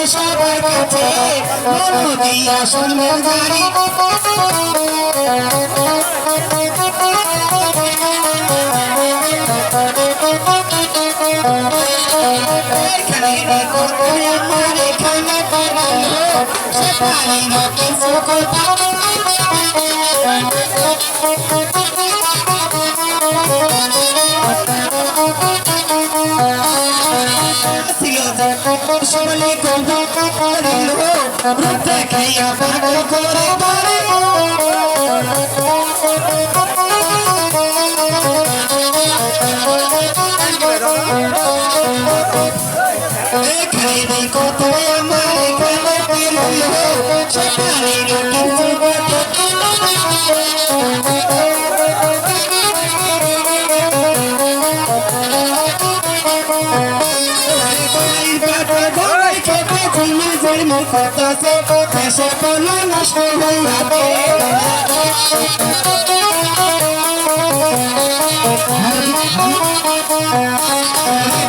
সবার কাছে দিয়া সুন্দর গাড়ি কিছু কথা শুনলে রূপে খাইয়া পাগল করে পারে খাইবে কত আমার কথা সে এসে কোনো নষ্ট হয়ে যাবে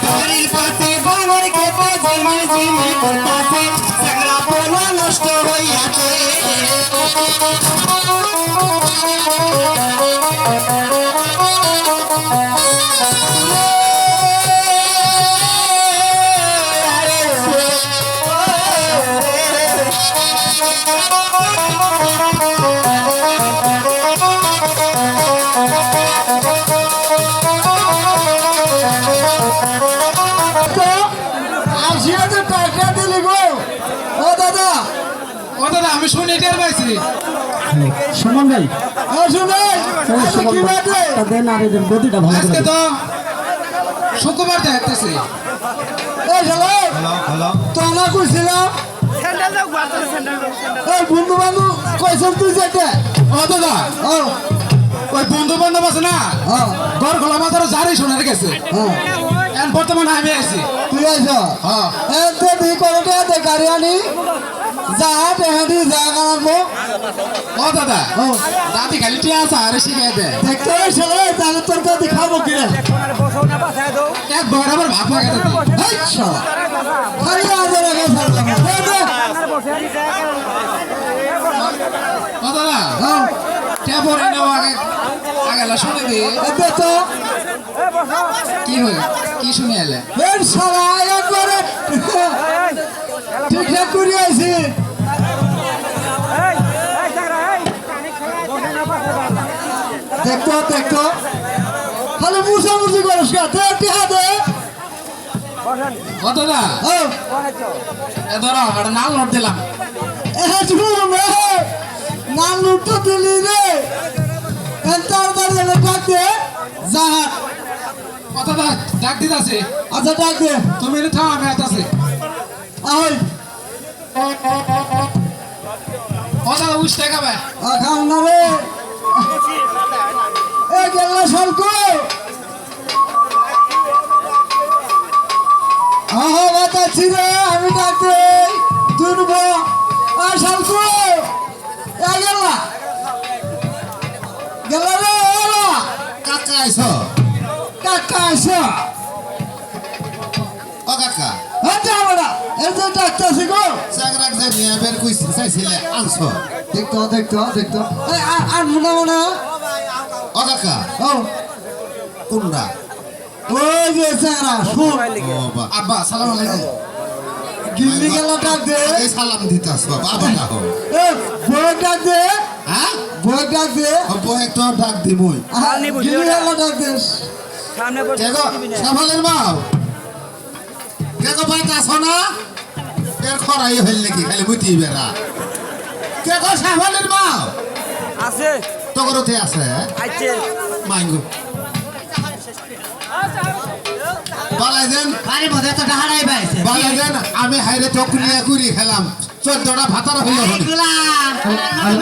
বাড়ির পাশে বাবার খেতে জমি জমি কথা সে সেগুলা কোনো নষ্ট হয়ে যাবে আমি শুনে টের পাইছি সুমন ভাই আজকে তো শুক্রবার দেখতেছি তোলা করছিলাম বন্ধু বান্ধব কয়সব তুই যেতে ও দাদা ওই বন্ধু বান্ধব আছে না ঘর খোলা মাত্র জারি শোনার গেছে বর্তমানে আমি আছি তুই আইস তুই করতে গাড়ি আনি যা তেহাদি যা কারবো ও দাদা দাদি খালি টিয়া আছে আরে শিখাই দে দেখতে ছেলে তাহলে তোর দাদি খাবো কি রে একবার আবার ভাত লাগে দাদি আচ্ছা খালি আজে লাগে ও দাদা টিয়া পরে নাও আগে আগেলা শুনে দি এতে তো কি হই কি শুনে এলে এর সারা একবারে ঠিকঠাক করে আইছি দেখতো দেখতো খালি মুসামুসি করিস দে ও দাদা এ ধরো আমার নাল নোট দিলাম নাম নোট তো দিলি রে জাহাজ ও দাদা ডাক দিতে আছে আচ্ছা ডাক দে তুমি থাম আমি আছে আহই ও দাদা উস টাকা ভাই খাও না রে এ গেল সলকো আহা বাতাচ্ছি রে আমি ডাকতে দুনবো আর সলকো এ গেল রে ওলা কাকা আইস কাকা আইসা ও কাকা আচ্ছা বড়া এই যে ডাকতেছি গো চাকরাক যে নিয়ে বের কইছি চাইছিলে আনছ দেখতো আর মনে ও কাকা ও কোনটা ওই যে চাকরা শুন ও বা আব্বা সালাম আলাইকুম গিল্লি গেল ডাক দে এই সালাম দিতাস বাবা আবার ডাকো এ বই ডাক দে হ্যাঁ বই ডাক দে অব একটা ডাক দিমই গিল্লি গেল ডাক দে কেগো সাফালের মাও কেগো বাইতে আসো না এর খরাই হইল নাকি খালি বুঝি বেড়া কেগো সাফালের মাও আছে তগরতে আছে আইছে মাইঙ্গো বালাই দেন বাড়ির মধ্যে তো হারাই পাইছে বালাই দেন আমি হাইরে তো কুনিয়া কুড়ি খেলাম 14টা ভাতার হইল এইগুলা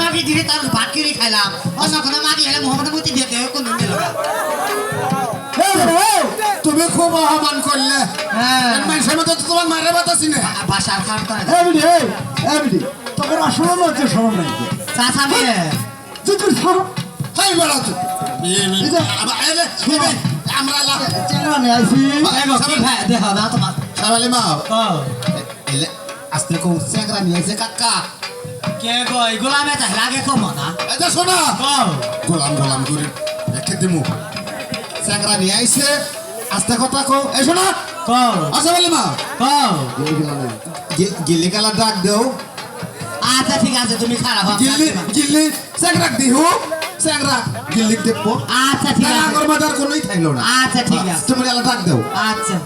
মাটি দিয়ে তার ভাত কিনে খাইলাম অন্য কোনো মাটি হলে মোহাম্মদ মুতি দিয়ে কোন দিন দিল তুমি খুব অপমান করলে মানুষের মতো তো তোমার মারে বাতাসি না বাসার খাট করে এমনি তখন আসলে লজ্জা শরম নাই চাচা মেয়ে তুই সর হাই বেড়া তুই আমরা চেংড়া নিয়ে আইছি দেখো না তোমার সাবালি মাও আস্তে কো চেংরা নিয়ে এসে কাকা কে গো এগুলা মে তাই লাগে কম না এটা শোনা কও গোলাম গোলাম করে রেখে দিমু চেংরা নিয়ে আইছে আস্তে কথা কো এই শোনা কও সাবালি মা কও গিল্লি কালা ডাক দেও আচ্ছা ঠিক আছে তুমি খারাপ গিল্লি গিল্লি চেংরা দিহু চেংরা গিল্লি দেখবো আচ্ছা ঠিক আছে আগর মাদার কোনোই থাইলো না আচ্ছা ঠিক আছে তুমি এলা ডাক দেও আচ্ছা